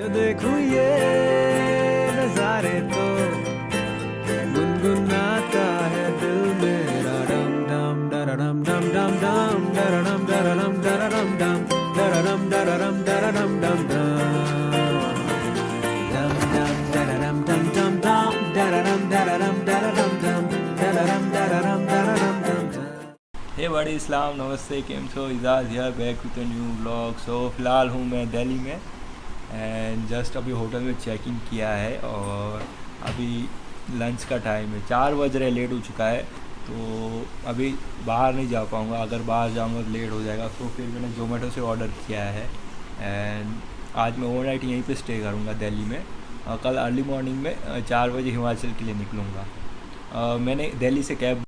जो देखूं ये नजारे तो गुनगुनाता है दिल मेरा डम डम डरडम डम डम डम डरडम डरडम डरडम डम डरडम डरडम डरडम डम डम डम डरडम डम डम डम डरडम डरडम डरडम डम डरडम डरडम डरडम डम। हे बड़ी इस्लाम, नमस्ते, केम छो? Ijaz here back with a new vlog. So फ़िलहाल हूँ मैं दिल्ली में एंड जस्ट अभी होटल में चेक इन किया है और अभी लंच का टाइम है, 4 बज रहे, लेट हो चुका है। तो अभी बाहर नहीं जा पाऊँगा, अगर बाहर जाऊँगा तो लेट हो जाएगा। तो फिर मैंने ज़ोमेटो से ऑर्डर किया है एंड आज मैं ओवरनाइट यहीं पे स्टे करूँगा दिल्ली में। कल अर्ली मॉर्निंग में 4 बजे हिमाचल के लिए निकलूँगा। मैंने दिल्ली से cab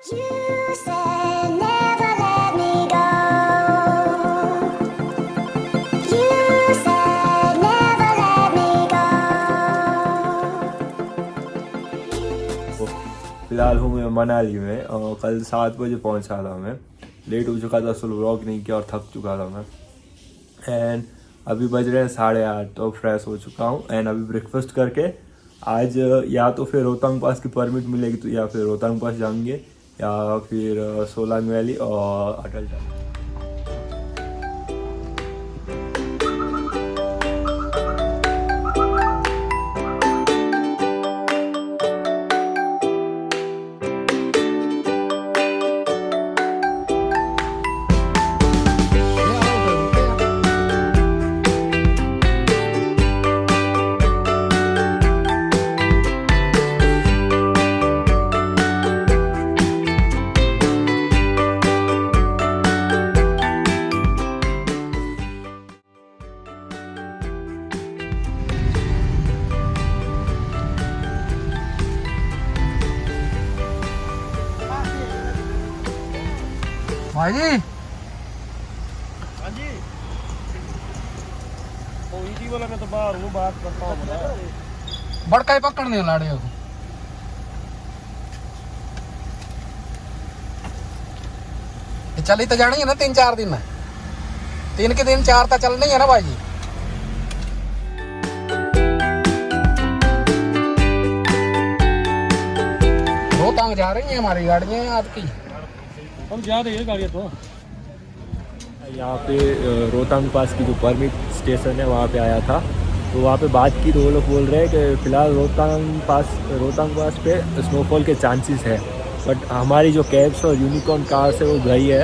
You said never let me go. You said never let me go. फ़िलहाल हूँ मैं मनाली में और कल 7 बजे पहुँचा था मैं। लेट हो चुका था, सो व्लॉग नहीं किया और थक चुका था मैं। एंड अभी बज रहे हैं 8:30, तो फ्रेश हो चुका हूँ एंड अभी ब्रेकफास्ट करके आज या तो फिर रोहतांग पास की परमिट मिलेगी तो या फिर रोहतांग पास जाएंगे या फिर सोलांग वैली और अटल टनल। भाई जी हाँ जी, तो इसी वाला मैं तो बाहर हूँ, बात करता हूँ। बड़का ही पकड़ने लाड़े हो चली तो जानी है ना 3-4 दिन, 3 के दिन 4 तो चलनी है ना भाई जी। रोहतांग जा रही है हमारी गाड़ियाँ आपकी। हम जा रहे हैं गाड़ियाँ तो। यहाँ पे रोहतांग पास की जो परमिट स्टेशन है वहाँ पे आया था, तो वहाँ पे बात की तो वो लोग बोल रहे हैं कि फ़िलहाल रोहतांग पास पे स्नोफॉल के चांसेस है, बट हमारी जो कैब्स और यूनिकॉर्न कार्स है वो गई है,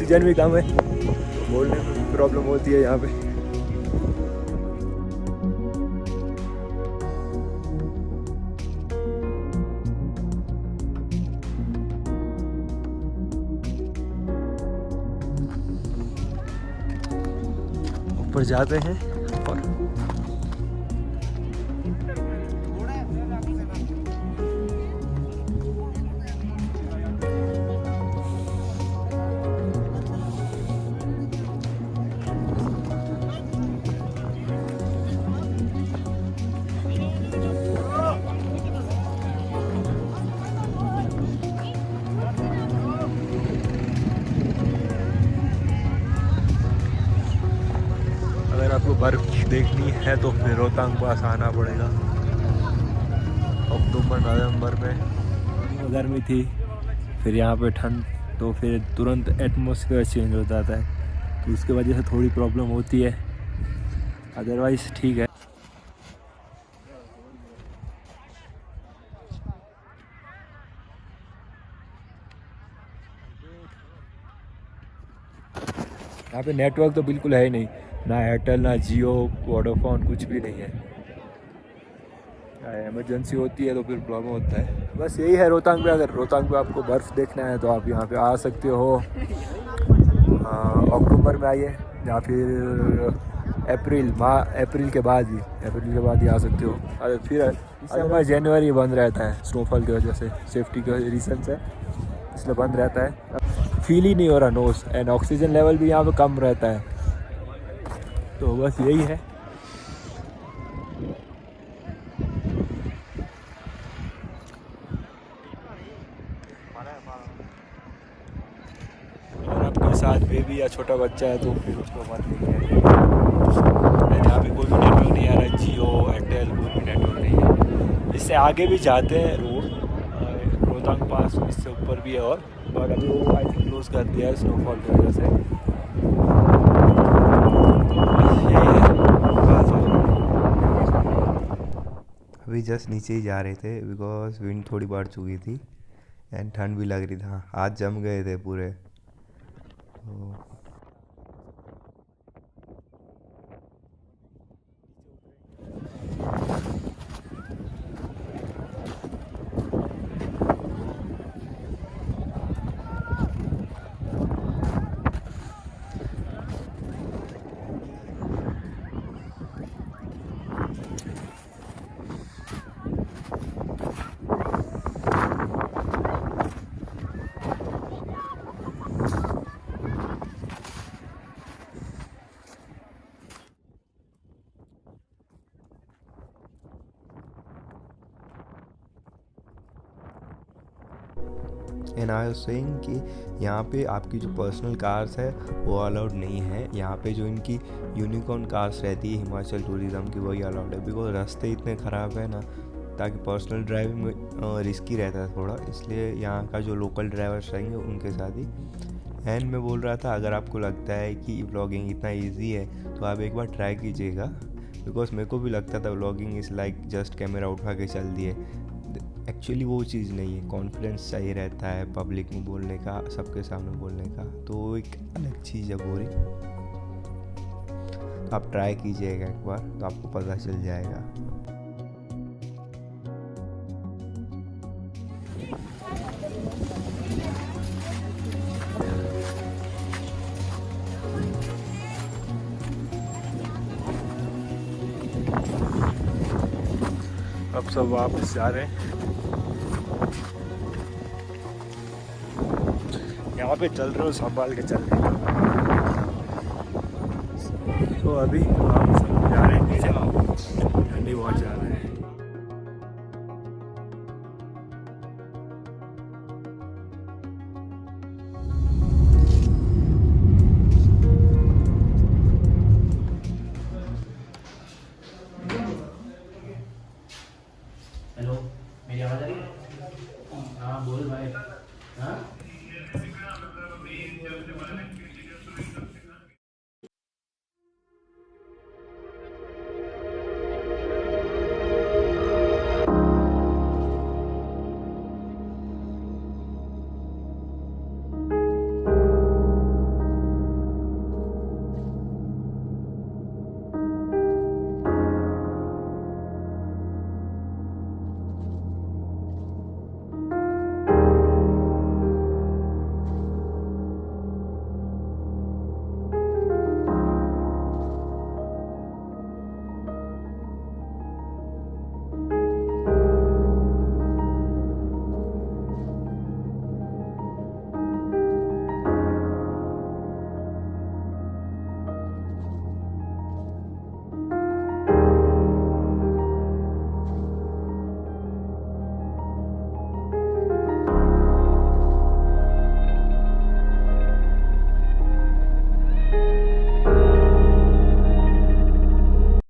ऑक्सीजन भी कम है, बोलने में प्रॉब्लम होती है यहाँ पे। ऊपर जाते हैं और अगर आपको बर्फ देखनी है तो फिर रोहतांग पास आना पड़ेगा। अक्टूबर नवंबर में गर्मी थी, फिर यहाँ पे ठंड, तो फिर तुरंत एटमॉस्फेयर चेंज हो जाता है, तो उसके वजह से थोड़ी प्रॉब्लम होती है, अदरवाइज़ ठीक है। यहाँ पे नेटवर्क तो बिल्कुल है ही नहीं, ना एयरटेल ना जियो वोडाफोन कुछ भी नहीं है। इमरजेंसी होती है तो फिर प्रॉब्लम होता है। बस यही है रोहतांग पे। अगर रोहतांग पे आपको बर्फ़ देखना है तो आप यहाँ पे आ सकते हो, अक्टूबर में आइए या फिर अप्रैल के बाद ही आ सकते हो। और फिर दिसंबर जनवरी बंद रहता है स्नोफॉल की वजह से, सेफ्टी के रीज़न से, इसलिए बंद रहता है। फील ही नहीं हो रहा नोज़, एंड ऑक्सीजन लेवल भी यहाँ पे कम रहता है, तो बस यही है। अगर आपके साथ बेबी या छोटा बच्चा है तो फिर उसको मत लेके आइए। यहाँ पे कोई भी नेटवर्क नहीं आ रहा है, जियो एयरटेल कोई भी नेटवर्क नहीं है। इससे आगे भी जाते हैं रोड, रोहतांग पास इससे ऊपर भी है, और बट अभी वो आई थिंक क्लोज कर दिया है स्नोफॉल की वजह से। अभी जस्ट नीचे ही जा रहे थे बिकॉज विंड थोड़ी बढ़ चुकी थी एंड ठंड भी लग रही था, हाथ जम गए थे पूरे। तो एंड आई वाज सेइंग कि यहाँ पे आपकी जो पर्सनल कार्स है वो अलाउड नहीं है। यहाँ पे जो इनकी यूनिकॉर्न कार्स रहती है हिमाचल टूरिज़्म की, वही अलाउड है। बिकॉज रास्ते इतने ख़राब है ना, ताकि पर्सनल ड्राइविंग में रिस्की रहता है थोड़ा, इसलिए यहाँ का जो लोकल ड्राइवर्स रहेंगे उनके साथ ही। एंड मैं बोल रहा था, अगर आपको लगता है कि व्लॉगिंग इतना ईजी है तो आप एक बार ट्राई कीजिएगा। बिकॉज मेरे को भी लगता था vlogging is like just camera उठा के चल दिए। एक्चुअली वो चीज़ नहीं है, कॉन्फिडेंस चाहिए रहता है पब्लिक में बोलने का, सबके सामने बोलने का, तो एक अलग चीज़ है पूरी। तो आप ट्राई कीजिएगा एक बार, तो आपको पता चल जाएगा। अब सब वापस जा रहे हैं। यहाँ पे चल रहे हो संभाल के चल रहे हो। तो अभी हम सब जा रहे हैं नीचे, ठंडी बहुत जा रहे हैं। हेलो, मेरी आवाज़ आ रही है? हाँ बोल भाई। हाँ